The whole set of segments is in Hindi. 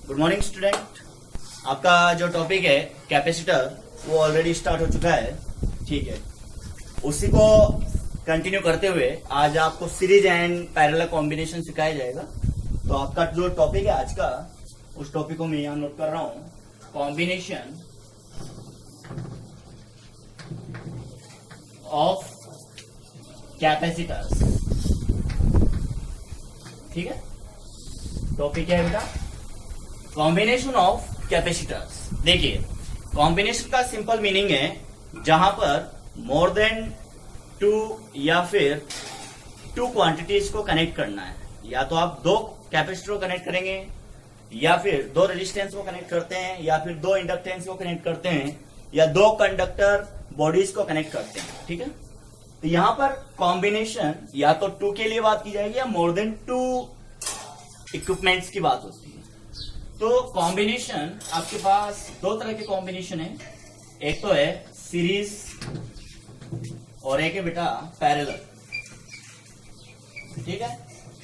Good morning student. आपका जो टॉपिक है कैपेसिटर वो ऑलरेडी स्टार्ट हो चुका है, ठीक है। उसी को कंटिन्यू करते हुए आज आपको सीरीज एंड पैरेलल कॉम्बिनेशन सिखाया जाएगा। तो आपका जो टॉपिक है आज का, उस टॉपिक को मैं यहाँ नोट कर रहा हूँ, कॉम्बिनेशन ऑफ कैपेसिटर्स। ठीक है, टॉपिक क्या है बेटा? Combination of capacitors. देखिए, कॉम्बिनेशन का सिंपल मीनिंग है जहां पर मोर देन टू या फिर टू क्वांटिटीज को कनेक्ट करना है। या तो आप दो कैपेसिटर को कनेक्ट करेंगे, या फिर दो रेजिस्टेंस को कनेक्ट करते हैं, या फिर दो इंडक्टेंस को कनेक्ट करते हैं, या दो कंडक्टर बॉडीज को कनेक्ट करते हैं। ठीक है, तो यहां पर कॉम्बिनेशन या तो टू के लिए बात की जाएगी या मोर देन टू इक्विपमेंट्स की बात होती है। तो कॉम्बिनेशन आपके पास दो तरह के कॉम्बिनेशन है, एक तो है सीरीज और एक है बेटा पैरेलल। ठीक है,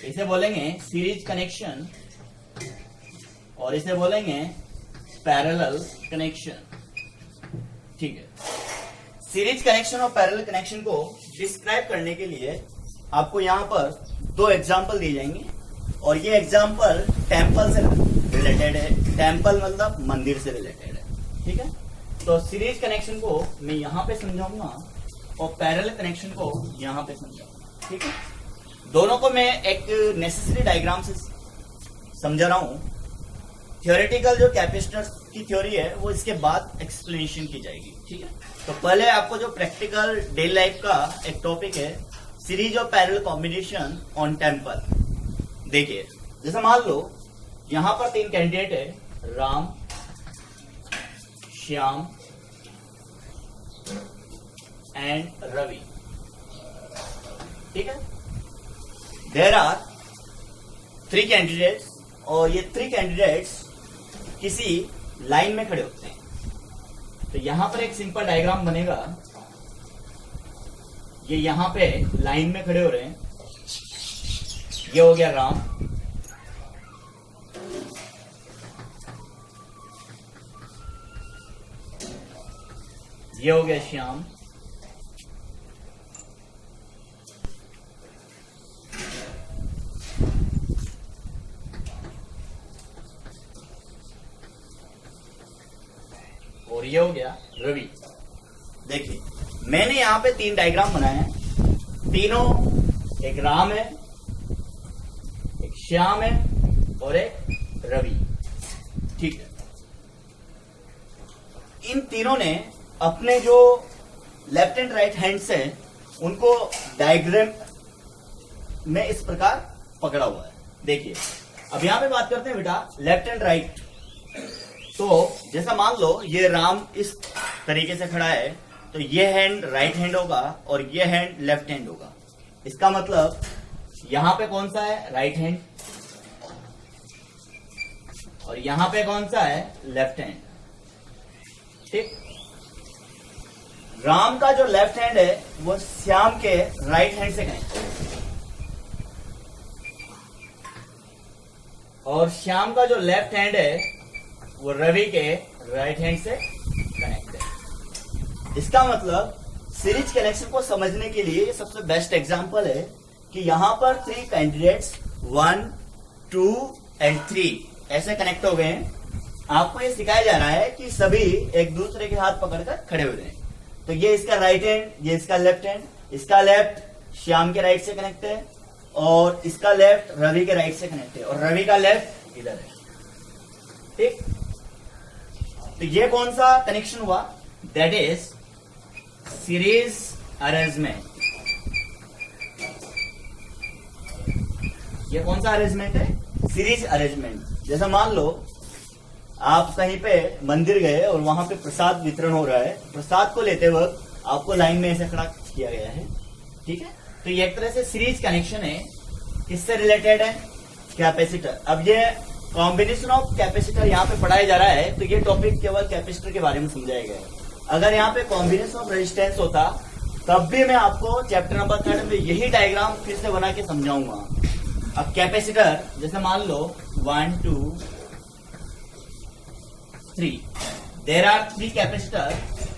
इसे बोलेंगे सीरीज कनेक्शन और इसे बोलेंगे पैरेलल कनेक्शन। ठीक है, सीरीज कनेक्शन और पैरेलल कनेक्शन को डिस्क्राइब करने के लिए आपको यहां पर दो एग्जांपल दिए जाएंगे और ये एग्जांपल टेम्पल से रिलेटेड है। टेम्पल मतलब मंदिर से रिलेटेड है। ठीक है, तो सीरीज कनेक्शन को मैं यहां पे समझाऊंगा और पैरेलल कनेक्शन को यहां पे समझाऊंगा। ठीक है, दोनों को मैं एक नेसेसरी डायग्राम से समझा रहा हूं। थियोरेटिकल जो कैपेसिटर की थ्योरी है वो इसके बाद एक्सप्लेनेशन की जाएगी। ठीक है, तो पहले आपको जो प्रैक्टिकल डेली लाइफ का एक टॉपिक है, सीरीज और पैरेलल कॉम्बिनेशन ऑन टेम्पल। देखिए, जैसे मान लो यहां पर तीन कैंडिडेट है, राम, श्याम एंड रवि। ठीक है, देयर आर थ्री कैंडिडेट्स और ये थ्री कैंडिडेट्स किसी लाइन में खड़े होते हैं। तो यहां पर एक सिंपल डायग्राम बनेगा। ये यहां पे लाइन में खड़े हो रहे हैं। ये हो गया राम, ये हो गया श्याम, और ये हो गया रवि। देखिए, मैंने यहां पे तीन डायग्राम बनाए हैं। तीनों, एक राम है, एक श्याम है और एक रवि। ठीक है, इन तीनों ने अपने जो लेफ्ट एंड राइट हैंड्स हैं उनको डायग्राम में इस प्रकार पकड़ा हुआ है। देखिए, अब यहां पे बात करते हैं बेटा लेफ्ट एंड राइट। तो जैसा मान लो ये राम इस तरीके से खड़ा है, तो ये हैंड राइट हैंड होगा और ये हैंड लेफ्ट हैंड होगा। इसका मतलब यहां पे कौन सा है? राइट हैंड, और यहां पे कौन सा है? Left hand. ठीक, राम का जो लेफ्ट हैंड है वो श्याम के राइट हैंड से कनेक्ट है और श्याम का जो लेफ्ट हैंड है वो रवि के राइट हैंड से कनेक्ट है। इसका मतलब सीरीज कनेक्शन को समझने के लिए सबसे बेस्ट एग्जांपल है कि यहां पर थ्री कैंडिडेट्स 1, 2 एंड 3 ऐसे कनेक्ट हो गए हैं। आपको ये सिखाया जा रहा है कि सभी एक दूसरे के हाथ पकड़कर खड़े हो रहे हैं। तो ये इसका राइट हैंड, ये इसका लेफ्ट हैंड। इसका लेफ्ट श्याम के राइट से कनेक्ट है और इसका लेफ्ट रवि के राइट से कनेक्ट है और रवि का लेफ्ट इधर है। ठीक, तो ये कौन सा कनेक्शन हुआ? That is series arrangement. ये कौन सा अरेंजमेंट है? Series arrangement. जैसा मान लो आप कहीं पे मंदिर गए और वहां पे प्रसाद वितरण हो रहा है। प्रसाद को लेते वक्त आपको लाइन में ऐसे खड़ा किया गया है। ठीक है, तो ये एक तरह से सीरीज कनेक्शन है। किससे रिलेटेड है? कैपेसिटर। अब ये कॉम्बिनेशन ऑफ कैपेसिटर यहाँ पे पढ़ाया जा रहा है, तो ये टॉपिक केवल कैपेसिटर के बारे में समझाया गया है। अगर यहाँ पे कॉम्बिनेशन ऑफ रेजिस्टेंस होता तब भी मैं आपको चैप्टर नंबर 3 में यही डायग्राम फिर से बना के समझाऊंगा। अब कैपेसिटर जैसे मान लो 1, 2, 3. देयर आर 3 कैपेसिटर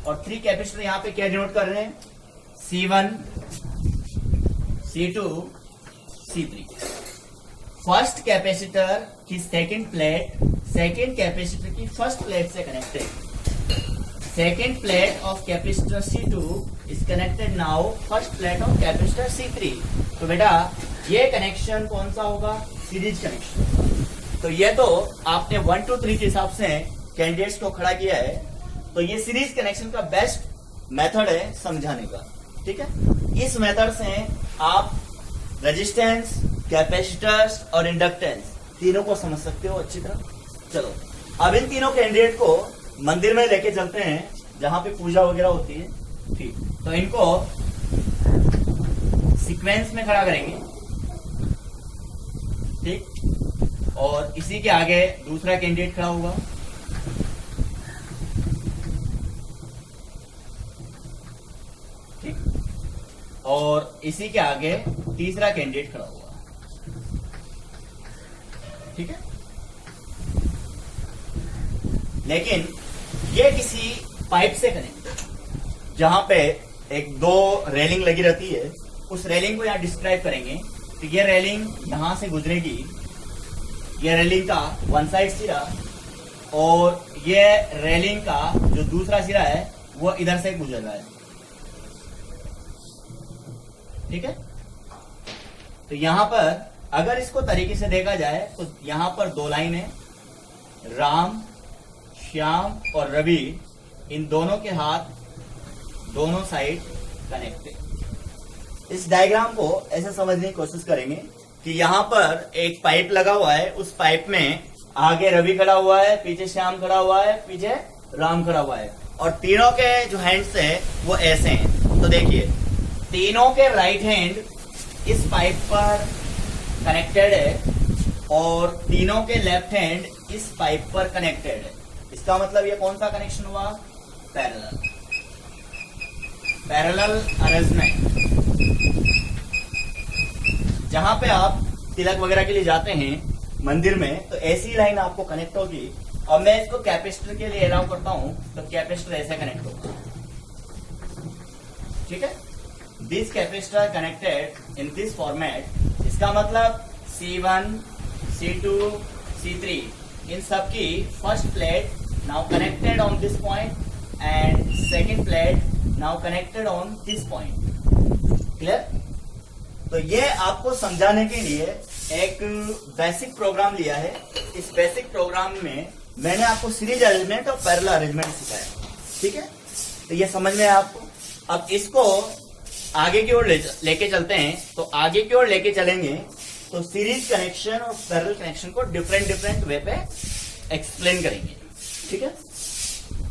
और 3 कैपेसिटर यहाँ पे क्या डिनोट कर रहे हैं? C1, C2, C3. First capacitor की सेकंड कैपेसिटर की फर्स्ट प्लेट से connected. Second plate of capacitor C2 is connected now first plate of capacitor C3. तो बेटा ये कनेक्शन कौन सा होगा? Series connection. तो ये तो आपने 1 2 3 के हिसाब से कैंडिडेट्स को खड़ा किया है. तो ये सीरीज कनेक्शन का बेस्ट मेथड है समझाने का. ठीक है, इस मेथड से आप रेजिस्टेंस, कैपेसिटर्स और इंडक्टेंस तीनों को समझ सकते हो अच्छी तरह. चलो अब इन तीनों कैंडिडेट को मंदिर में लेके चलते हैं जहां पे पूजा वगैरह होती है. ठीक, तो इनको सीक्वेंस में खड़ा करेंगे. ठीक, और इसी के आगे दूसरा कैंडिडेट खड़ा होगा. ठीक, और इसी के आगे तीसरा कैंडिडेट खड़ा होगा. ठीक है, लेकिन ये किसी पाइप से कनेक्ट है जहां पे एक 2 रेलिंग लगी रहती है. उस रेलिंग को यहां डिस्क्राइब करेंगे. तो ये रेलिंग यहां से गुजरेगी. ये रेलिंग का वन साइड सिरा और ये रेलिंग का जो दूसरा सिरा है वो इधर से गुजर रहा है. ठीक है, तो यहां पर अगर इसको तरीके से देखा जाए तो यहां पर 2 लाइन है. राम, श्याम और रवि, इन दोनों के हाथ दोनों साइड कनेक्ट है. इस डायग्राम को ऐसे समझने की कोशिश करेंगे कि यहां पर एक पाइप लगा हुआ है. उस पाइप में आगे रवि खड़ा हुआ है, पीछे श्याम खड़ा हुआ है, पीछे राम खड़ा हुआ है और तीनों के जो हैंड्स है वो ऐसे हैं. तो देखिए तीनों के राइट हैंड इस पाइप पर कनेक्टेड है और तीनों के लेफ्ट हैंड इस पाइप पर कनेक्टेड है. इसका मतलब ये कौन सा कनेक्शन हुआ? Parallel arrangement. जहां पे आप तिलक वगैरह के लिए जाते हैं मंदिर में तो ऐसी लाइन आपको कनेक्ट होगी. और मैं इसको कैपेसिटर के लिए अलाउ करता हूं तो कैपेसिटर ऐसे कनेक्ट होगा. ठीक है, this capacitor connected in this format. इसका मतलब C1, C2, C3 इन सबकी first plate now connected on this point and second plate now connected on this point. Clear? तो ये आपको समझाने के लिए एक बेसिक प्रोग्राम लिया है. इस बेसिक प्रोग्राम में मैंने आपको सीरीज अरेंजमेंट और पैरेलल अरेंजमेंट सिखाया. ठीक है, तो ये समझ में आपको. अब इसको आगे की ओर लेके चलते हैं. तो आगे की ओर लेके चलेंगे तो सीरीज कनेक्शन और पैरेलल कनेक्शन को डिफरेंट वे पे एक्सप्लेन करेंगे. ठीक है,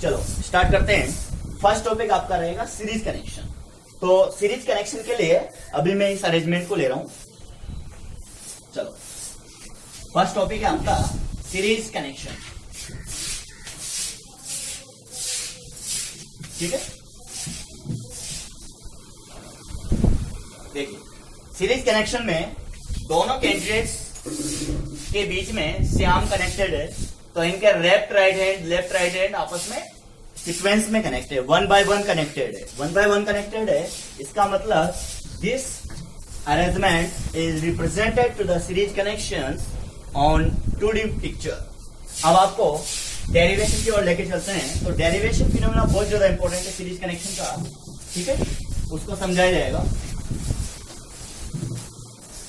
चलो स्टार्ट करते हैं. फर्स्ट टॉपिक आपका रहेगा सीरीज कनेक्शन. तो सीरीज कनेक्शन के लिए अभी मैं इस अरेंजमेंट को ले रहा हूं. चलो फर्स्ट टॉपिक है आपका सीरीज कनेक्शन. ठीक है, देखिए सीरीज कनेक्शन में दोनों कैंडिडेट्स के बीच में श्याम कनेक्टेड है. तो इनके लेफ्ट राइट हैंड आपस में सीक्वेंस में कनेक्टेड है. 1 by 1 कनेक्टेड है. 1 by 1 कनेक्टेड है. इसका मतलब this arrangement is represented to the series connections on 2D picture. अब आपको डेरिवेशन की ओर लेके चलते हैं. तो डेरिवेशन फिनोमेना बहुत ज्यादा इंपॉर्टेंट है सीरीज कनेक्शन का. ठीक है, उसको समझाया जाएगा.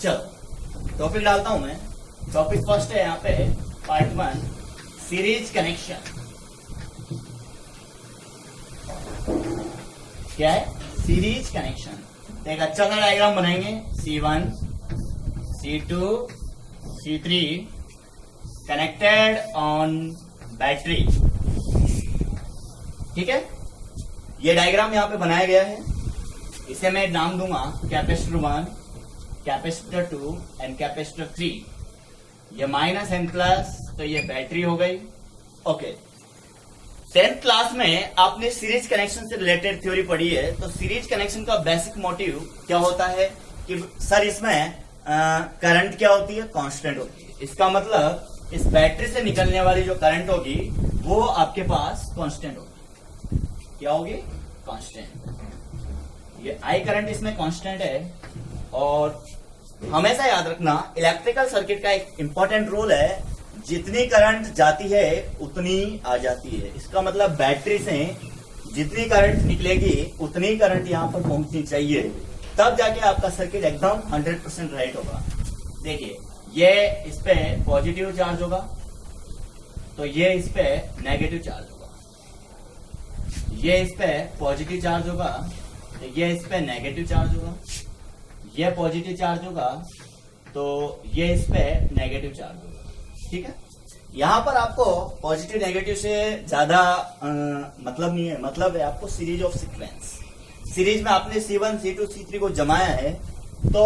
चलो टॉपिक डालता हूं मैं. टॉपिक फर्स्ट है यहाँ पे पार्ट 1 सीरीज कनेक्शन. क्या है? Series connection. एक अच्छा सा डायग्राम बनाएंगे. C1, C2, C3 connected on battery. ठीक है, ये डायग्राम यहां पे बनाया गया है. इसे मैं नाम दूंगा कैपेसिटर 1, कैपेसिटर 2 एंड कैपेसिटर 3. ये माइनस एंड प्लस, तो ये बैटरी हो गई. ओके, 10th क्लास में आपने सीरीज कनेक्शन से रिलेटेड थ्योरी पढ़ी है. तो सीरीज कनेक्शन का बेसिक मोटिव क्या होता है कि सर इसमें करंट क्या होती है? कांस्टेंट होती है. इसका मतलब इस बैटरी से निकलने वाली जो करंट होगी वो आपके पास कांस्टेंट होगी। क्या होगी? कांस्टेंट। ये आई करंट इसमें कांस्टेंट है। और हमेशा याद रखना, इलेक्ट्रिकल सर्किट का एक इंपॉर्टेंट रूल है, जितनी करंट जाती है उतनी आ जाती है। इसका मतलब बैटरी से जितनी करंट निकलेगी उतनी करंट यहां पर पहुंचनी चाहिए, तब जाके आपका सर्किट एकदम 100% राइट होगा। देखिए, ये इस पे पॉजिटिव चार्ज होगा तो ये इस पे नेगेटिव चार्ज होगा, ये इस पे पॉजिटिव चार्ज होगा तो ये इस पे नेगेटिव चार्ज होगा, ये पॉजिटिव चार्ज होगा तो ये इस पे नेगेटिव चार्ज होगा। ठीक है, यहां पर आपको पॉजिटिव नेगेटिव से ज्यादा मतलब नहीं है, मतलब है आपको सीरीज ऑफ सीक्वेंस। सीरीज में आपने C1, C2, C3 को जमाया है तो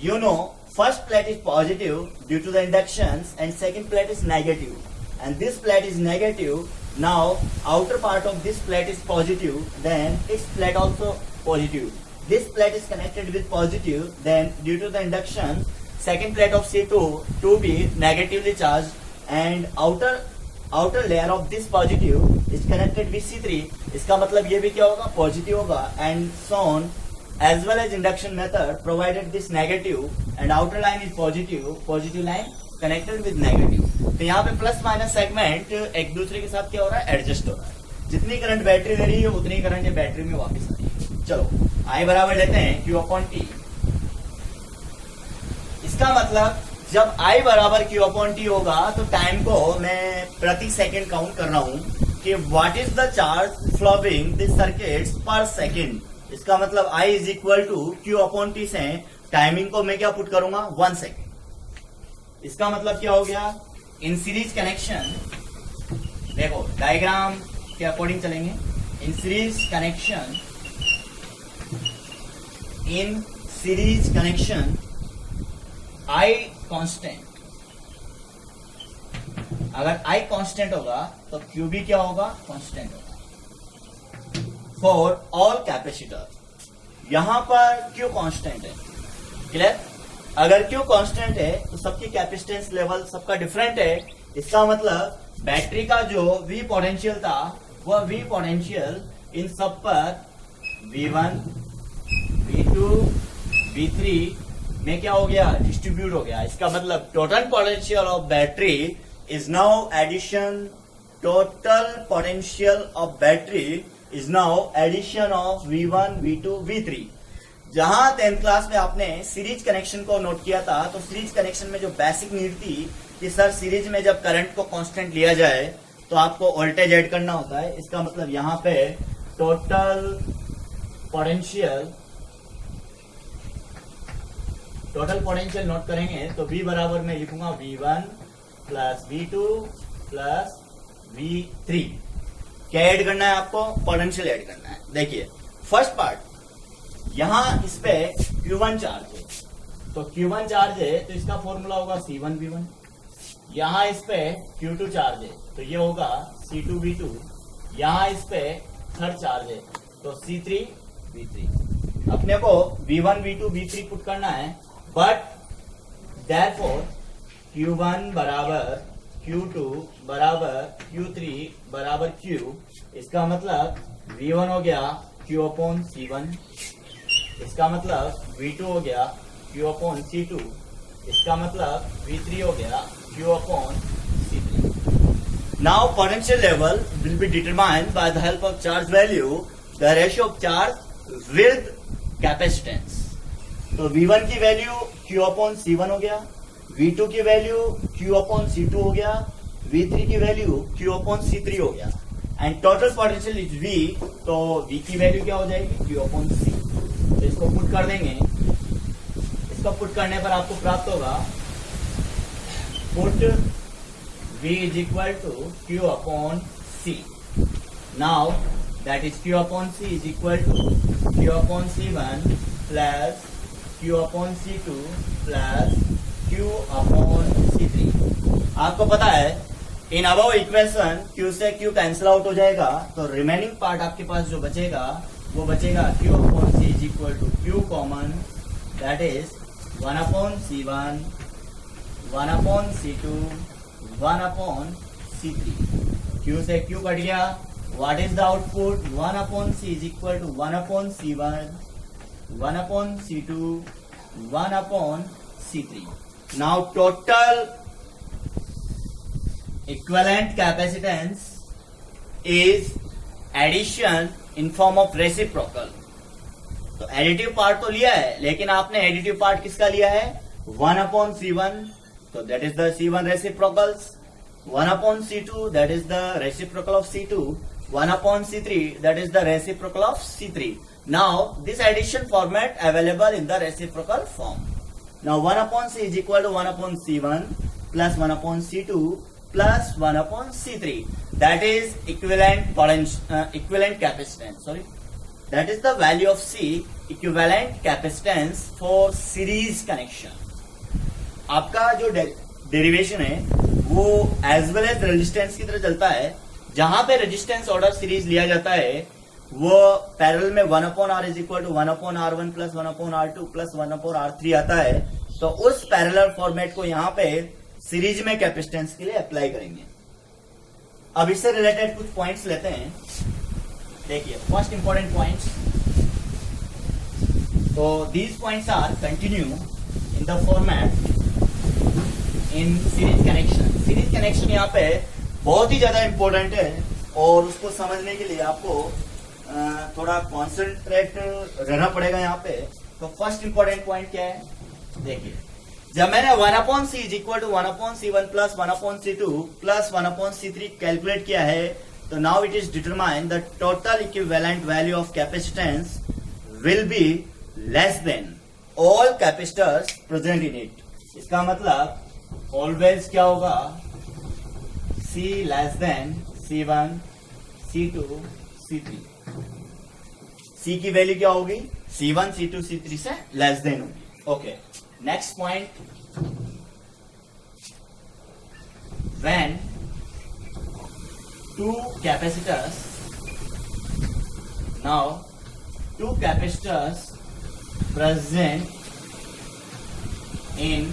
you know first plate is positive due to the induction and second plate is negative and this plate is negative. Now outer part of this plate is positive, then its plate also positive. This plate is connected with positive, then due to the induction, second plate of C2 to be negatively charged and outer layer of this positive is connected with C3. इसका मतलब ये भी क्या होगा? पॉजिटिव होगा। and so on as well as induction method provided this negative and outer line is positive line connected with negative। तो यहाँ पे प्लस माइनस सेगमेंट एक दूसरे के साथ क्या हो रहा है? एडजस्ट हो रहा है। जितनी करंट बैटरी दे रही है उतनी करंट ये बैटरी में वापस आ रही है। चलो I बराबर लेते हैं Q/T। इसका मतलब जब I बराबर Q/T होगा तो टाइम को मैं प्रति सेकंड काउंट कर रहा हूं कि what is the charge flowing this circuits पर सेकंड। इसका मतलब I is equal to Q/T से टाइमिंग को मैं क्या पुट करूंगा? 1 सेकेंड। इसका मतलब क्या हो गया? इन सीरीज कनेक्शन, देखो डायग्राम के अकॉर्डिंग चलेंगे। इन series connection, in series connection I constant, अगर I कांस्टेंट होगा तो Q भी क्या होगा? कांस्टेंट होगा फॉर ऑल कैपेसिटर। यहां पर Q कांस्टेंट है, क्लियर? अगर Q कांस्टेंट है तो सबकी कैपेसिटेंस लेवल सबका डिफरेंट है। इसका मतलब बैटरी का जो V पोटेंशियल था वह V पोटेंशियल इन सब पर V1, V2, V3 में क्या हो गया? डिस्ट्रीब्यूट हो गया। इसका मतलब total potential of battery is now addition, total potential of battery is now addition of V1, V2, V3। जहां 10th क्लास में आपने सीरीज कनेक्शन को नोट किया था तो सीरीज कनेक्शन में जो बेसिक नीड थी कि सर सीरीज में जब करंट को कांस्टेंट लिया जाए तो आपको वोल्टेज ऐड करना होता है। इसका मतलब यहां पे टोटल पोटेंशियल नोट करेंगे तो V बराबर में लिखूंगा V1 plus V2 plus V3। क्या ऐड करना है आपको? पोटेंशियल ऐड करना है। देखिए फर्स्ट पार्ट, यहां इस पे Q1 चार्ज है तो Q1 चार्ज है तो इसका फॉर्मूला होगा C1V1। यहां इस पे Q2 चार्ज है तो ये होगा C2V2। यहां इस पे थर्ड चार्ज है तो C3V3। अपने को V1, V2, V3 पुट करना है, बट देयरफॉर Q1 बराबर Q2 बराबर Q3 बराबर Q। इसका मतलब V1 हो गया Q/C1, इसका मतलब V2 हो गया Q/C2, इसका मतलब V3 हो गया Q/C3। Now potential level will be determined by the help of charge value, the ratio of charge with capacitance। तो V1 की वैल्यू Q/C1 हो गया, V2 की वैल्यू Q/C2 हो गया, V3 की वैल्यू Q/C3 हो गया and total potential is V। तो V की वैल्यू क्या हो जाएगी? Q/C। तो इसको पुट कर देंगे। इसको पुट करने पर आपको प्राप्त होगा put V is equal to Q/C। Now that is Q/C is equal to Q/C1 plus Q/C2 plus Q/C3। आपको पता है इन अबव इक्वेशन Q से Q कैंसिल आउट हो जाएगा तो रिमेनिंग पार्ट आपके पास जो बचेगा वो बचेगा Q/C is equal to Q common, that is 1/C1, 1/C2, 1/C3। Q से Q कट गया. What is the output? 1 upon C is equal to 1 upon C1, 1 upon C2, 1 upon C3. Now total equivalent capacitance is addition in form of reciprocal. तो एडिटिव पार्ट तो लिया है, लेकिन आपने एडिटिव पार्ट किसका लिया है? 1 upon C1, तो that is the C1 reciprocals. 1 upon C2, that is the reciprocal of C2. 1 upon C3, that is the reciprocal of C3. Now this addition format available in the reciprocal form. Now 1 upon C is equal to 1 upon C1 plus 1 upon C2 plus 1 upon C3. That is equivalent capacitance. Sorry, that is the value of C, equivalent capacitance for series connection. आपका जो डेरिवेशन है वो एज वेल एज रेजिस्टेंस की तरह चलता है. जहां पे रेजिस्टेंस ऑर्डर सीरीज लिया जाता है वो पैरेलल में 1 upon R is equal to 1 upon R1 plus 1 upon R2 plus 1 upon R3 आता है. तो उस पैरेलल फॉर्मेट को यहाँ पे सीरीज में कैपेसिटेंस के लिए अप्लाई करेंगे. अब इससे रिलेटेड कुछ पॉइंट्स लेते हैं. देखिए, फर्स्ट इंपॉर्टेंट पॉइंट्स. तो these points are continue in the format in series connection. Series connection यहाँ पे बहुत ही ज्यादा इंपॉर्टेंट है और उसको समझने के लिए आपको थोड़ा कॉन्सेंट्रेट रहना पड़ेगा यहाँ पे. तो फर्स्ट इंपॉर्टेंट पॉइंट क्या है? देखिए, जब मैंने 1 upon C is equal to 1 upon C1 plus 1 upon C2 plus 1 upon C3 calculate किया है, तो now it is determine the total equivalent value of capacitance will be less than all capacitors present in it. इसका मतलब ऑलवेज क्या होगा? C less than C1, C2, C3. C की वैल्यू क्या होगी? C1, C2, C3 से लेस देन होगी. Okay, next point. When two capacitors, now two capacitors present in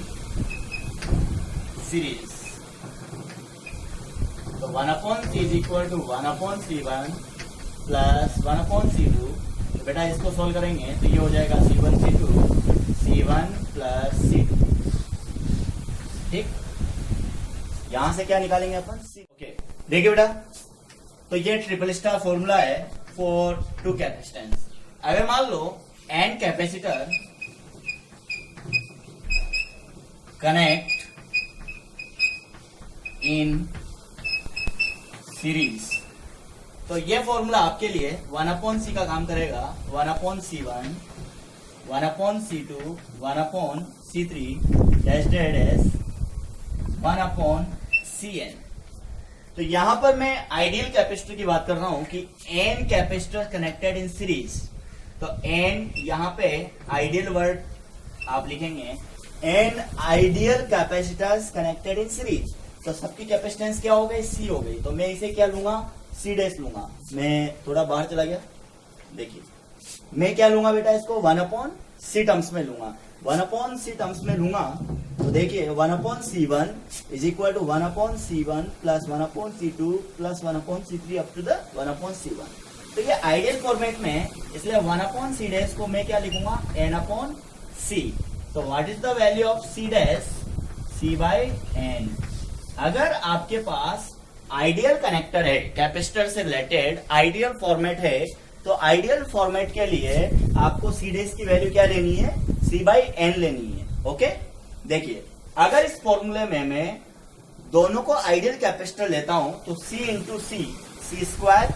series. So 1 upon C is equal to 1 upon C1 plus 1 upon C2. तो बेटा इसको सोल्व करेंगे तो ये हो जाएगा C1 C2 C1 plus C2. ठीक, यहां से क्या निकालेंगे अपन? ओके, देखिए बेटा, तो ये ट्रिपल स्टार फॉर्मूला है फॉर टू कैपेसिटेंस. अगर मान लो n capacitor connect in series, तो ये फॉर्मूला आपके लिए 1 upon C का काम करेगा. 1 upon C1, 1 upon C2, 1 upon C3 dash dash 1 upon Cn. तो यहां पर मैं आइडियल कैपेसिटर की बात कर रहा हूं कि n capacitor connected in series. तो n यहां पे आइडियल वर्ड आप लिखेंगे, n ideal capacitors connected in series. तो सबकी कैपेसिटेंस क्या हो गई? C हो गई. तो मैं इसे क्या लूंगा? C डैश लूंगा. मैं थोड़ा बाहर चला गया. देखिए, मैं क्या लूंगा बेटा? इसको 1 upon C टर्म्स में लूंगा. 1 upon C टर्म्स में लूंगा तो देखिए 1 upon C1 is equal to 1 upon C1 plus 1 upon C2 plus 1 upon C3 up to the 1 upon C1. तो ये आइडियल फॉर्मेट में, इसलिए 1 upon C डैश को मैं क्या लिखूंगा? n upon C. तो what is the value of C dash? C by n. अगर आपके पास आइडियल कनेक्टर है, कैपेसिटर से रिलेटेड आइडियल फॉर्मेट है, तो आइडियल फॉर्मेट के लिए आपको C डैश की वैल्यू क्या लेनी है? C by n लेनी है. ओके, देखिए, अगर इस फॉर्मूले में मैं दोनों को आइडियल कैपेसिटर लेता हूं तो C into C square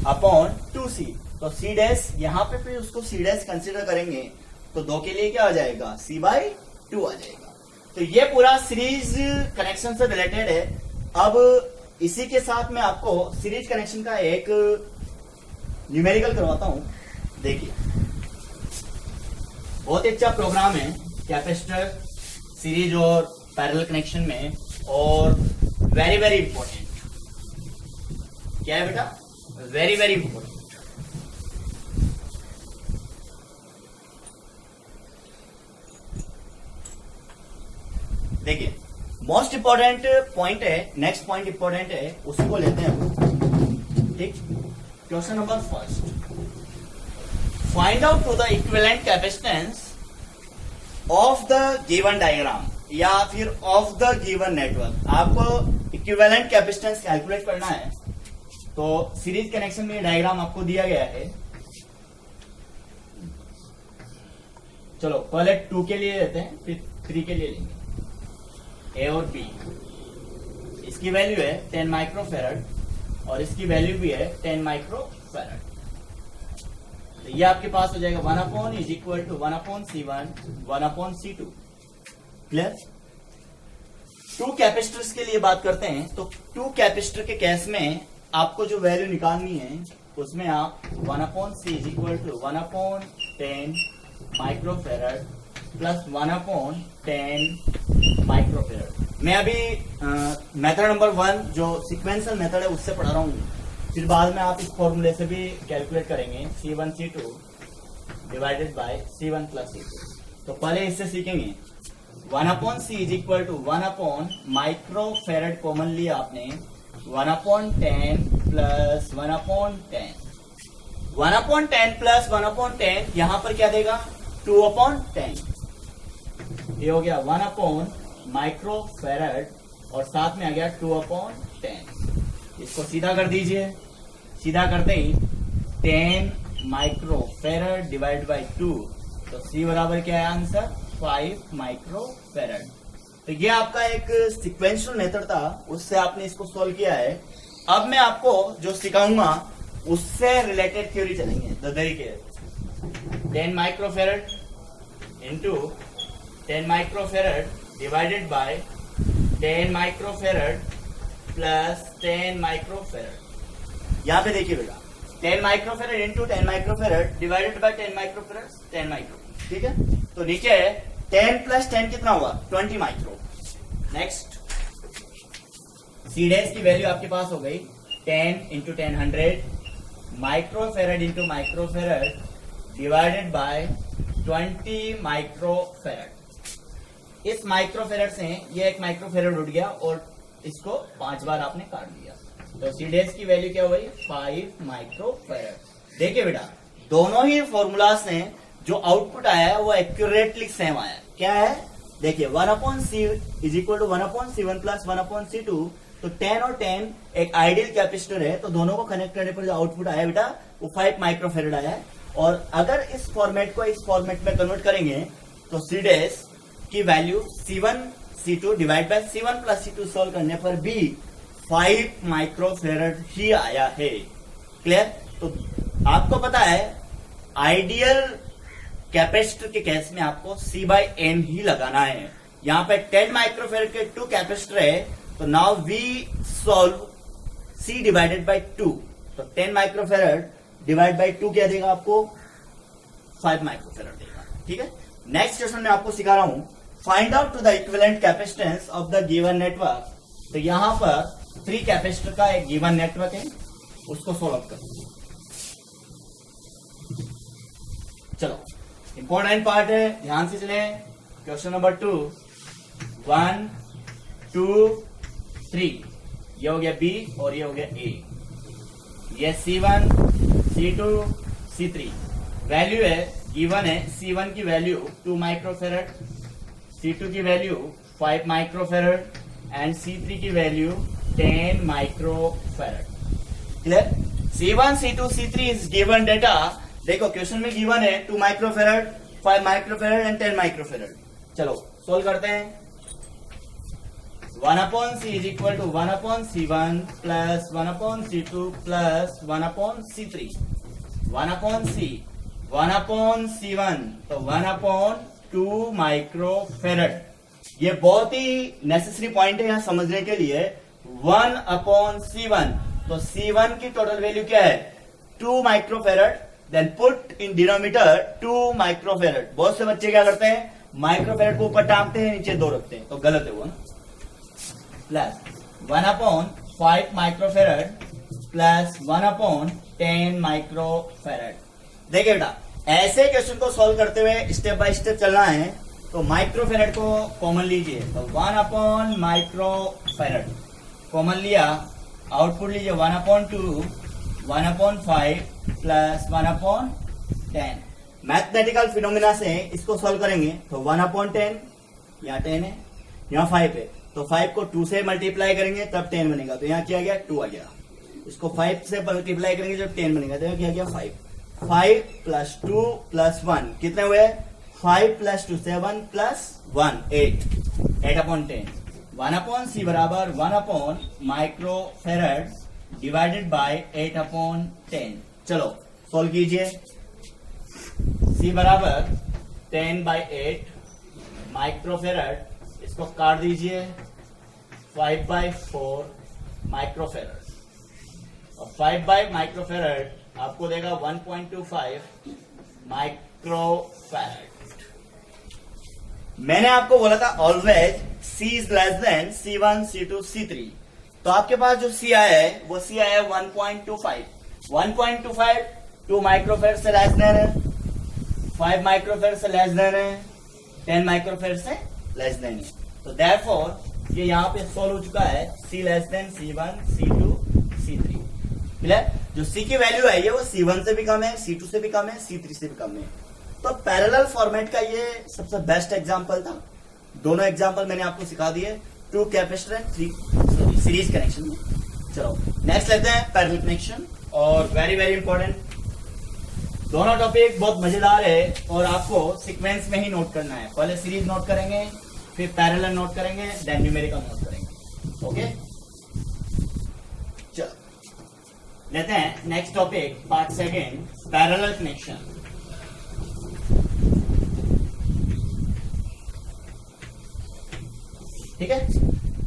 upon 2C. तो C डैश यहां पे फिर उसको C डैश कंसिडर करेंगे तो दो के लिए क्या आ जाएगा? C by 2 आ जाएगा. तो ये पूरा सीरीज कनेक्शन से रिलेटेड है. अब इसी के साथ मैं आपको सीरीज कनेक्शन का एक न्यूमेरिकल करवाता हूं. देखिए, बहुत ही अच्छा प्रोग्राम है कैपेसिटर सीरीज और पैरेलल कनेक्शन में, और वेरी वेरी इंपॉर्टेंट. क्या है बेटा? Very very important. देखिए, मोस्ट इंपॉर्टेंट पॉइंट है, नेक्स्ट पॉइंट इंपॉर्टेंट है, उसको लेते हैं हम। ठीक, question number first, find out to the equivalent capacitance of the given diagram या फिर ऑफ द गिवन नेटवर्क। आपको इक्विवेलेंट कैपेसिटेंस कैलकुलेट करना है, तो सीरीज कनेक्शन में डायग्राम आपको दिया गया है। चलो पहले 2 के लिए लेते हैं, फिर 3 के लिए लेंगे। ए और बी, इसकी वैल्यू है 10 माइक्रोफेरड और इसकी वैल्यू भी है 10 माइक्रोफेरड। तो ये आपके पास हो जाएगा 1 is equal to 1/C1 1/C2। Clear? 2 capacitors के लिए बात करते हैं, तो 2 कैपेसिटर के केस में आपको जो वैल्यू निकालनी है उसमें आप 1/C is equal to 1/10 microfarad plus 1/10 microfarad. मैं अभी मेथड नंबर 1 जो सिक्वेंशियल मेथड है उससे पढ़ा रहा हूँ, फिर बाद में आप इस फॉर्मूले से भी कैलकुलेट करेंगे C1 C2 divided by C1 plus C2। तो पहले इससे सीखेंगे 1/C is equal to 1/ microfarad common लिया आपने, 1/10 प्लस 1/10, 1/10 प्लस 1/10 यहां पर क्या देगा 2/10। ये हो गया 1/ माइक्रोफेरड और साथ में आ गया 2/10। इसको सीधा कर दीजिए, सीधा करते ही 10 माइक्रोफेरड डिवाइड बाय 2, तो C बराबर क्या है आंसर 5 माइक्रोफेरड। तो ये आपका एक सिक्वेंशियल मेथड था, उससे आपने इसको सोल्व किया है। अब मैं आपको जो सिखाऊंगा उससे रिलेटेड थ्योरी चलेंगे। दो तरीके, 10 microfarad into 10 microfarad divided by 10 microfarad plus 10 microfarad. यहां पे देखिए बेटा, 10 microfarad into 10 microfarad divided by 10 microfarad 10 micro. ठीक है, तो नीचे है 10 प्लस 10 कितना हुआ 20 माइक्रो। नेक्स्ट C डैश की वैल्यू आपके पास हो गई 10 into 10 100 microfarad into microfarad divided by 20 microfarad. इस माइक्रोफेरड से ये एक माइक्रोफेरड उठ गया और इसको 5 बार आपने काट दिया, तो C डैश की वैल्यू क्या हो गई 5 माइक्रोफेरड। देखिए बेटा, दोनों ही फॉर्मूला से जो आउटपुट आया है वो एक्यूरेटली सेम आया है। क्या है देखिए, 1/C is equal to 1/C1 plus 1/C2। तो 10 और 10 एक आइडियल कैपेसिटर है, तो दोनों को कनेक्ट करने पर जो आउटपुट आया बेटा वो 5 माइक्रोफेरड आया है। और अगर इस फॉर्मेट को इस फॉर्मेट में कन्वर्ट करेंगे तो C डैश की value C1 C2 divide by C1 plus C2 solve करने पर भी 5 माइक्रोफेरड ही आया है। क्लियर? तो आपको पता है आइडियल कैपेसिटर के केस में आपको C/N ही लगाना है। यहाँ पे 10 माइक्रोफेरड के 2 कैपेसिटर है, तो now we solve C divided by 2। तो 10 माइक्रोफेरड डिवाइड बाय 2 क्या देगा आपको 5 माइक्रोफेरड देगा। ठीक है, नेक्स्ट क्वेश्चन में आपको सिखा रहा हूं, find out to the equivalent capacitance of the given network. तो यहां पर 3 कैपेसिटर का एक गिवन नेटवर्क है, उसको सोल्व करो। चलो इंपॉर्टेंट पार्ट है, ध्यान से चले। क्वेश्चन नंबर 2 1 2 3, ये हो गया B और ये हो गया A। ये C1 C2 C3 वैल्यू है, गिवन है C1 की वैल्यू 2 माइक्रोफेरड, C2 की वैल्यू 5 माइक्रोफेरड एंड C3 की value 10 microfarad. Clear? C1 C2 C3 is given data. देखो क्वेश्चन में गिवन है 2 माइक्रोफेरड 5 माइक्रोफेरड एंड 10 माइक्रोफेरड। चलो सोल्व करते हैं। 1/C is equal to 1/C1 plus 1/C2 plus 1/C3। 1/C 1/C1 तो 1/2 माइक्रोफेरड। ये बहुत ही नेसेसरी पॉइंट है यहां समझने के लिए। 1/C1 तो C1 की टोटल वैल्यू क्या है 2 microfarad, then put in denominator 2 microfarad. बहुत से बच्चे क्या करते हैं माइक्रोफेरड को ऊपर टांगते हैं नीचे 2 रखते हैं, तो गलत है वो ना। Plus 1/5 microfarad plus 1/10 microfarad. देखिए बेटा, ऐसे क्वेश्चन को सॉल्व करते हुए स्टेप बाय स्टेप चलना है, तो माइक्रोफेरेड को कॉमन लीजिए, तो 1 माइक्रोफेरेड कॉमन लिया, आउटपुट लीजिए 1/2, 1/5 प्लस 1/10। मैथमेटिकल फिनोमिना से इसको सॉल्व करेंगे तो 1/10, यहाँ 10 है, यहाँ 5 है, तो 5 को 2 से मल्टीप्लाई करेंगे तब 10 बनेगा, तो यहाँ क्या गया 2 आ गया। इसको 5 से मल्टीप्लाई करेंगे जब 10 बनेगा, तो यहाँ क्या गया 5। 5 प्लस 2 प्लस 1 कितने हुए? 5 प्लस 2 7 प्लस 1 8, 8/10। 1/c बराबर 1 माइक्रोफेरेड डिवाइडेड बाय 8/10। चलो सॉल्व कीजिए। c बराबर 10/8 माइक्रोफेरेड, इसको काट दीजिए 5/4 माइक्रोफेरेड, और 5 माइक्रोफेरेड आपको देगा 1.25 माइक्रोफेरेड। मैंने आपको बोला था always c is less than C1, C2, C3, तो आपके पास जो c आया है वो c आया है 1.25। 1.25 2 माइक्रोफेरेड से लेस देन है, 5 माइक्रोफेरेड से लेस देन है, 10 माइक्रोफेरेड से लेस देन है, तो देयरफॉर ये यहाँ पे सॉल्व हो चुका है c less than C1, C2, C3। Clear? जो c की वैल्यू है ये वो C1 से भी कम है, C2 से भी कम है, C3 से भी कम है। तो पैरेलल फॉर्मेट का ये सबसे बेस्ट एग्जांपल था। दोनों एग्जांपल मैंने आपको सिखा दिए, 2 कैपेसिटर एंड 3 सीरीज कनेक्शन में। चलो नेक्स्ट लेते हैं पैरेलल कनेक्शन, और वेरी वेरी इंपॉर्टेंट। दोनों टॉपिक बहुत मजेदार है और आपको सीक्वेंस में ही नोट करना है। पहले सीरीज नोट करेंगे, फिर पैरेलल नोट करेंगे, देन न्यूमेरिकल नोट करेंगे। ओके, चलो लेते हैं next topic, part second, parallel connection. ठीक है,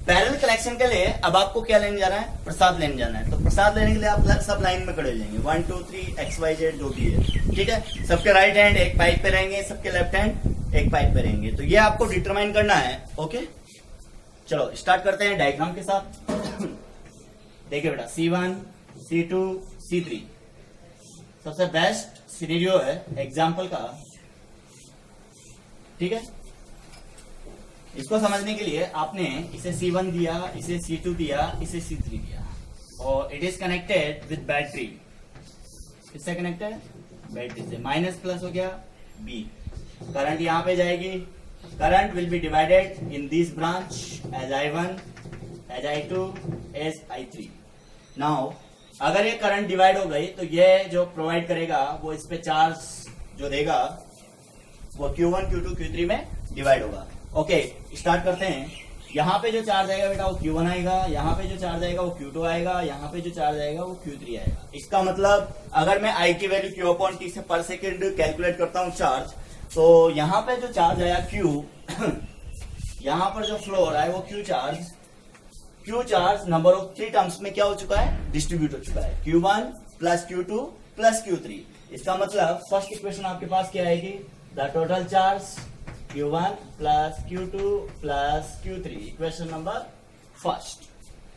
पैरेलल कनेक्शन के लिए अब आपको क्या लेने जाना है? प्रसाद लेने जाना है। तो प्रसाद लेने के लिए आप सब लाइन में खड़े हो जाएंगे, 1 2 3 XYZ जो भी है। ठीक है, सबके राइट हैंड एक पाइप पे रहेंगे, सबके लेफ्ट हैंड एक पाइप पे रहेंगे। तो ये आपको डिटरमाइन करना है। ओके, चलो स्टार्ट करते हैं डायग्राम के साथ। देखिए बेटा, C1, C2, C3 सबसे बेस्ट सिनेरियो है एग्जाम्पल का। ठीक है, इसको समझने के लिए आपने इसे C1 दिया, इसे C2 दिया, इसे C3 दिया, और it is connected with battery. किससे कनेक्टेड? बैटरी से। माइनस प्लस हो गया B, करंट यहां पे जाएगी। Current will be divided in this branch as I1, as I2, as I3। Now अगर ये करंट डिवाइड हो गई तो ये जो प्रोवाइड करेगा वो इस पे चार्ज जो देगा वो Q1, Q2, Q3 में डिवाइड होगा। ओके, स्टार्ट करते हैं। यहाँ पे जो चार्ज आएगा बेटा वो Q1 आएगा, यहाँ पे जो चार्ज आएगा वो Q2 आएगा, यहाँ पे जो चार्ज आएगा वो Q3 आएगा। इसका मतलब अगर मैं I की वैल्यू Q/T से पर सेकेंड कैलकुलेट करता हूँ चार्ज, तो यहाँ पे जो चार्ज आया Q, यहाँ पर जो फ्लो हो रहा है वो Q charge number of 3 terms में क्या हो चुका है? डिस्ट्रीब्यूट हो चुका है, Q1 plus Q2 plus Q3। इसका मतलब फर्स्ट इक्वेशन आपके पास क्या आएगी? The total charge Q1 plus Q2 plus Q3, equation number first.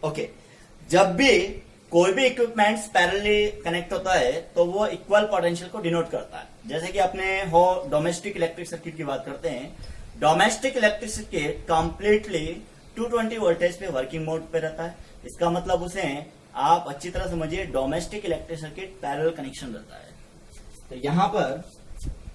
Okay, जब भी कोई भी इक्विपमेंट्स पैरेलली कनेक्ट होता है तो वो इक्वल पोटेंशियल को डिनोट करता है। जैसे कि अपने हो डोमेस्टिक इलेक्ट्रिक सर्किट की बात करते हैं, domestic electric circuit completely 220 voltage पे वर्किंग मोड पे रहता है। इसका मतलब उसे आप अच्छी तरह समझिए, domestic electric circuit parallel connection रहता है। तो यहाँ पर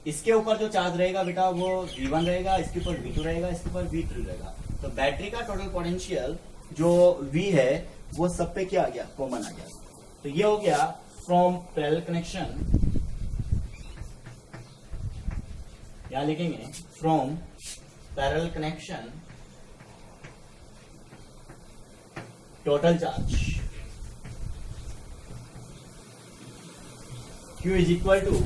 इसके ऊपर जो चार्ज रहेगा बेटा वो V1 रहेगा, इसके ऊपर V2 रहेगा, इसके ऊपर V3 रहेगा। तो बैटरी का टोटल पोटेंशियल जो V है वो सब पे क्या आ गया? कॉमन आ गया। तो ये हो गया फ्रॉम पैरेलल कनेक्शन, या लिखेंगे from parallel connection total charge Q is equal to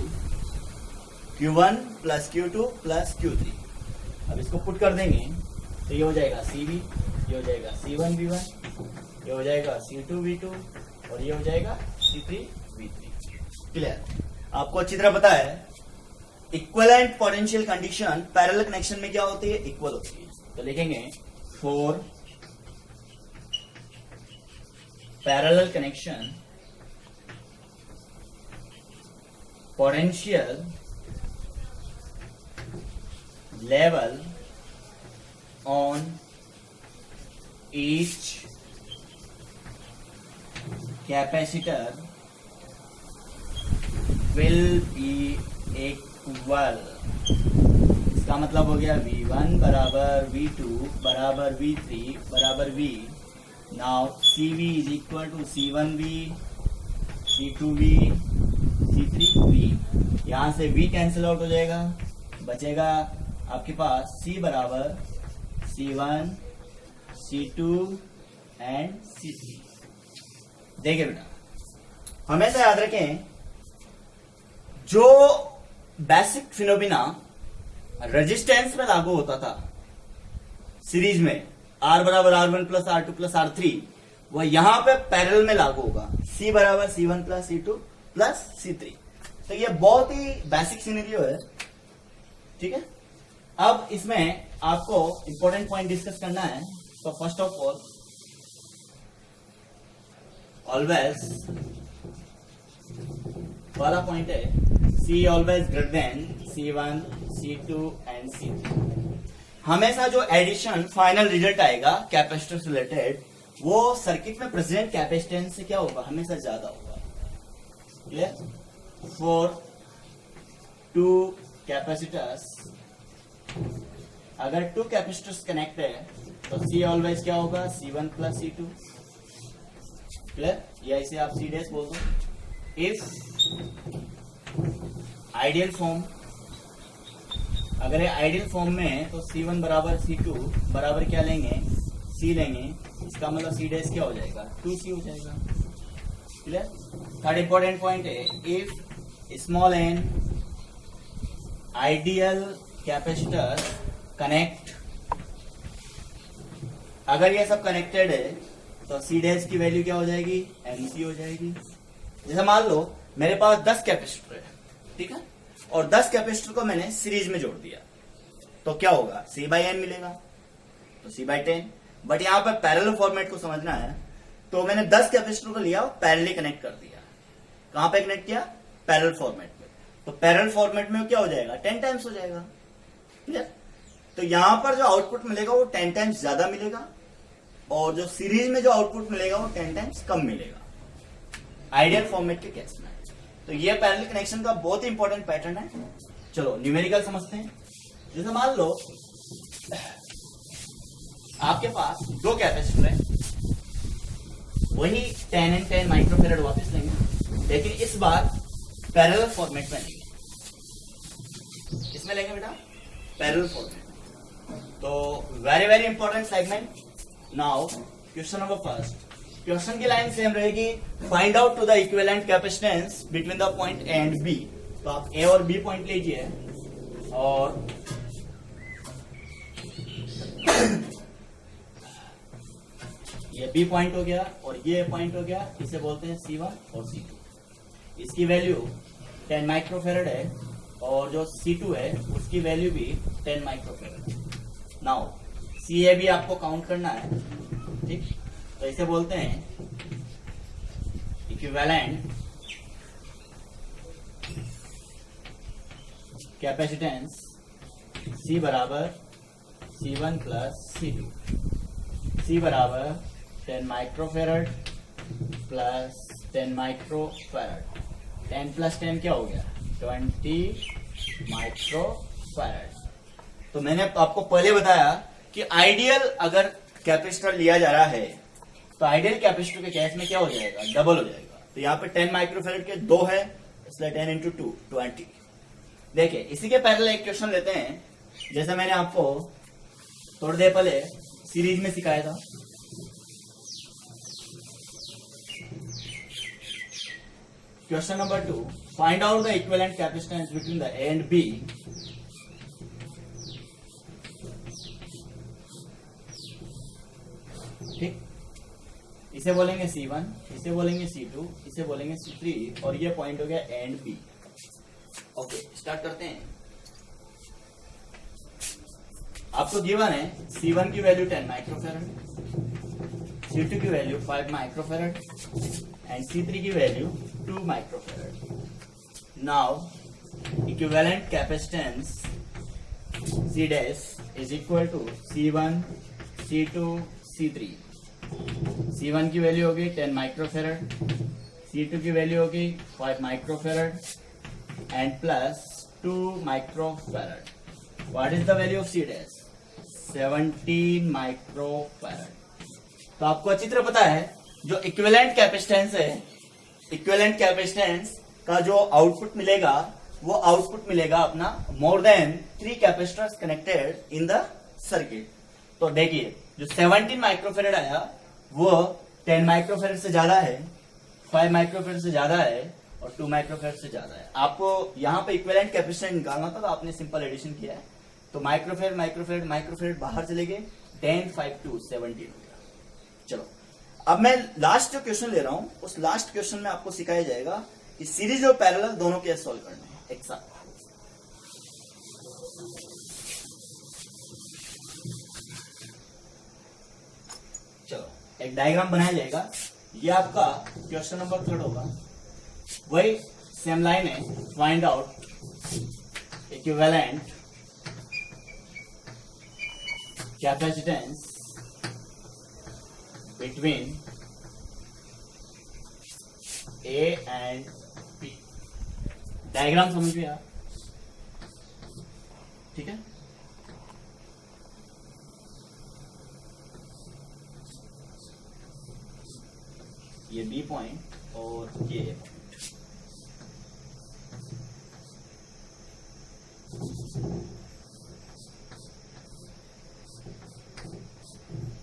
Q1 plus Q2 plus Q3। अब इसको पुट कर देंगे तो ये हो जाएगा CV, ये हो जाएगा C1 V1, ये हो जाएगा C2 V2, और ये हो जाएगा C3 V3। क्लियर? आपको अच्छी तरह पता है equivalent potential condition parallel connection में क्या होती है? इक्वल होती है। तो लिखेंगे for parallel connection potential level on each capacitor will be equal। इसका मतलब हो गया V1 बराबर V2 बराबर V3 बराबर V। Now CV is equal to C1V, C2V, C3V। यहां से V कैंसिल आउट हो जाएगा, बचेगा आपके पास C बराबर C1, C2 एंड C3। देखिए बेटा, हमेशा याद रखें जो बेसिक फिनोमिना रेजिस्टेंस में लागू होता था सीरीज में, R बराबर R1 plus R2 plus R3, वह यहां पे पैरेलल में लागू होगा, C बराबर C1 plus C2 plus C3। तो ये बहुत ही बेसिक सिनेरियो है, ठीक है। अब इसमें आपको इंपॉर्टेंट पॉइंट डिस्कस करना है। तो फर्स्ट ऑफ ऑल, ऑलवेज वाला पॉइंट है C always greater than C1, C2 and C3। हमेशा जो एडिशन फाइनल रिजल्ट आएगा कैपेसिटर से रिलेटेड, वो सर्किट में प्रेजेंट कैपेसिटेंस से क्या होगा, हमेशा ज्यादा होगा। क्लियर? फॉर टू कैपेसिटर्स, अगर टू कैपेसिटर्स कनेक्ट है तो C ऑलवेज क्या होगा, C1 प्लस C2। क्लियर? या इसे आप C डैश बोल दो। इफ आइडियल फॉर्म, अगर ये आइडियल फॉर्म में है तो C1 बराबर C2 बराबर क्या लेंगे, C लेंगे। इसका मतलब C डैश क्या हो जाएगा, 2C हो जाएगा। क्लियर? थर्ड इंपॉर्टेंट पॉइंट है, if small n ideal capacitor connect, अगर ये सब कनेक्टेड है तो C डैश की वैल्यू क्या हो जाएगी, MC हो जाएगी। जैसे मान लो मेरे पास 10 कैपेसिटर है, ठीक है, और 10 कैपेसिटर को मैंने सीरीज में जोड़ दिया, तो क्या होगा, C/n मिलेगा, तो C/10। बट यहां पर पैरेलल फॉर्मेट को समझना है, तो मैंने 10 कैपेसिटर को लिया और पैरेलली कनेक्ट कर दिया। कहां पे कनेक्ट किया, पैरेलल फॉर्मेट में। तो पैरेलल फॉर्मेट में क्या हो जाएगा, 10 टाइम्स हो जाएगा। क्लियर? तो यहां पर जो आउटपुट मिलेगा वो 10 टाइम्स ज्यादा मिलेगा, और जो सीरीज में जो आउटपुट मिलेगा वो 10 टाइम्स कम मिलेगा, आइडियल फॉर्मेट के केस में। तो ये पैरेलल कनेक्शन का बहुत ही इंपॉर्टेंट पैटर्न है। चलो न्यूमेरिकल समझते हैं। जैसे मान लो आपके पास दो कैपेसिटर है, वही 10 एंड 10 माइक्रोफेरेड वापस लेंगे, लेकिन इस बार पैरेलल फॉर्मेट में लेंगे। किसमें लेंगे बेटा, पैरेलल फॉर्मेट। तो very very important segment. Now question number first, question की लाइन सेम रहेगी, find out to the equivalent capacitance between the point A and B. तो आप ए और बी पॉइंट लीजिए, और ये बी पॉइंट हो गया और ये पॉइंट हो गया, इसे बोलते हैं C1 और C2। इसकी वैल्यू 10 माइक्रोफेरेड है, और जो C2 है उसकी वैल्यू भी 10 माइक्रोफेरेड। नाउ CA भी आपको काउंट करना है, ठीक। तो इसे बोलते हैं इक्विवेलेंट कैपेसिटेंस C बराबर C1 प्लस C2। C बराबर 10 माइक्रोफेरेड प्लस 10 माइक्रोफेरेड। 10 प्लस 10 क्या हो गया, 20 माइक्रोफेरेड। तो मैंने आपको पहले बताया कि आइडियल अगर कैपेसिटर लिया जा रहा है तो आइडियल कैपेसिटर के केस में क्या हो जाएगा, डबल हो जाएगा। तो यहाँ पे 10 माइक्रोफेरेड के 2 है, इसलिए 10 इंटू 2 20। देखिए इसी के पैरेलल एक क्वेश्चन लेते हैं, जैसे मैंने आपको थोड़ी देर पहले सीरीज में सिखाया था। Question number 2, find out the equivalent capacitance between the A and B. ठीक, इसे बोलेंगे C1, इसे बोलेंगे C2, इसे बोलेंगे C3, और ये पॉइंट हो गया A and B। Okay, start करते हैं। आपको गिवन है C1 की वैल्यू 10 माइक्रोफेरेड, C2 की वैल्यू 5 माइक्रोफेरेड एंड C3 की value 2 microfarad. Now equivalent capacitance C dash is equal to C1 C2 C3। C1 की वैल्यू होगी 10 माइक्रोफेरेड, C2 की वैल्यू होगी 5 microfarad and plus 2 microfarad. What is the value of C dash? 17 microfarad. तो आपको अच्छी तरह पता है जो इक्विवेलेंट कैपेसिटेंस है, इक्विवेलेंट कैपेसिटेंस का जो आउटपुट मिलेगा वो आउटपुट मिलेगा अपना more than 3 capacitors connected in the circuit. तो देखिए जो 17 माइक्रोफेरेड आया वो 10 माइक्रोफेरेड से ज्यादा है, 5 माइक्रोफेरेड से ज्यादा है और 2 माइक्रोफेरेड से ज्यादा है। आपको यहाँ पे इक्विवेलेंट कैपेसिटेंस निकालना था तो आपने सिंपल एडिशन किया है। तो माइक्रोफेरेड माइक्रोफेरेड माइक्रोफेरेड बाहर चले गए, 10 5 2 17 हो गया। चलो अब मैं लास्ट जो क्वेश्चन ले रहा हूं उस लास्ट क्वेश्चन में आपको सिखाया जाएगा कि सीरीज और पैरेलल दोनों कैसे सॉल्व करने हैं एक साथ। चलो एक डायग्राम बनाया जाएगा, ये आपका क्वेश्चन नंबर 3 होगा। वही सेम लाइन है, find out equivalent capacitance between A and B। Diagram समझ गए आप? ठीक है। ये B पॉइंट और ये A पॉइंट।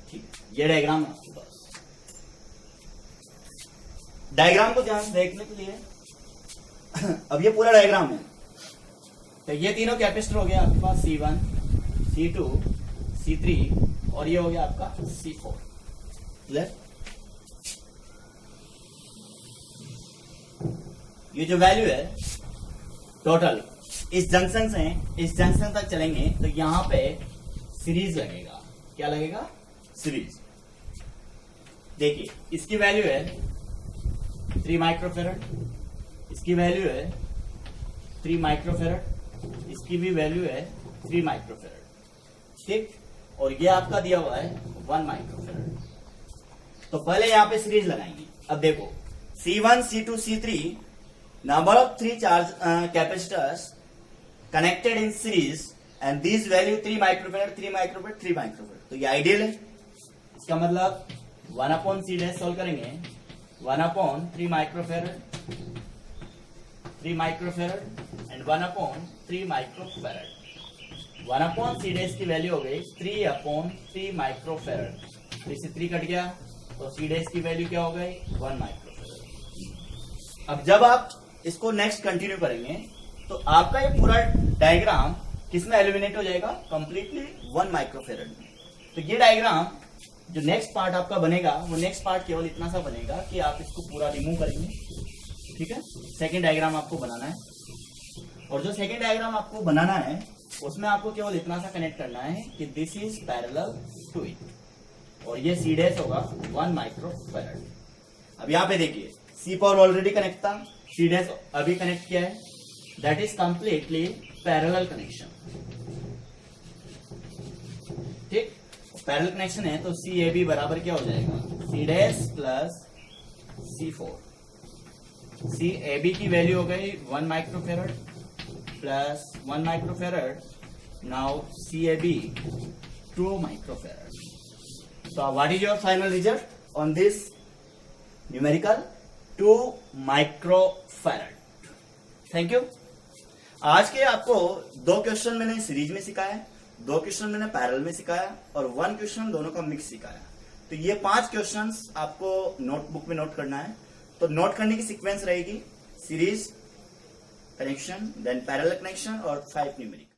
ठीक है, ये डायग्राम है आपके पास। डायग्राम को ध्यान से देखने के लिए अब ये पूरा डायग्राम है। तो ये तीनों कैपेसिटर हो गया आपके पास, C1 C2 C3 और ये हो गया आपका C4। क्लियर? ये जो वैल्यू है टोटल इस जंक्शन से इस जंक्शन तक चलेंगे तो यहां पे सीरीज लगेगा। क्या लगेगा? सीरीज। देखिए इसकी वैल्यू है 3 माइक्रोफेरेड, इसकी वैल्यू है 3 माइक्रोफेरेड, इसकी भी वैल्यू है 3 माइक्रोफेरेड। ठीक, और ये आपका दिया हुआ है 1 माइक्रोफेरेड। तो पहले यहां पे सीरीज लगाएंगे। अब देखो C1 C2 C3 number of 3 charge capacitors connected in series and this value 3 microfarad 3 microfarad 3 microfarad. तो ये आइडियल है। इसका मतलब 1/C डैश सॉल्व करेंगे 1/3 microfarad 3 microfarad and 1/3 microfarad. 1/C dash की वैल्यू हो गई 3/3 माइक्रोफेरेड। तो इससे 3 कट गया तो C डैश की वैल्यू क्या हो गई? 1 माइक्रोफेरेड। अब जब आप इसको नेक्स्ट कंटिन्यू करेंगे तो आपका ये पूरा डायग्राम किसमें एलिमिनेट हो जाएगा? कंप्लीटली 1 माइक्रोफेरेड में। तो ये डायग्राम जो नेक्स्ट पार्ट आपका बनेगा वो नेक्स्ट पार्ट केवल इतना सा बनेगा कि आप इसको पूरा रिमूव करेंगे। ठीक है, सेकेंड डायग्राम आपको बनाना है और जो सेकेंड डायग्राम आपको बनाना है उसमें आपको केवल इतना सा कनेक्ट करना है कि this is parallel to it और ये C डैश होगा 1 माइक्रोफेरेड। अब यहाँ पे देखिए C पावर ऑलरेडी कनेक्ट था, C डैश अभी कनेक्ट किया है, that is completely parallel connection. ठीक, पैरेलल कनेक्शन है तो CAB बराबर क्या हो जाएगा? C dash plus C4। CAB की वैल्यू हो गई 1 microfarad plus 1 microfarad, now CAB 2 microfarad. So what is your final result on this numerical? 2 microfarad. Thank you. आज के आपको 2 क्वेश्चन मैंने सीरीज में सिखाया, 2 क्वेश्चन मैंने पैरेलल में सिखाया और 1 क्वेश्चन दोनों का मिक्स सिखाया। तो ये 5 क्वेश्चंस आपको नोटबुक में नोट करना है। तो नोट करने की सीक्वेंस रहेगी series connection, then parallel connection और 5 न्यूमेरिकल।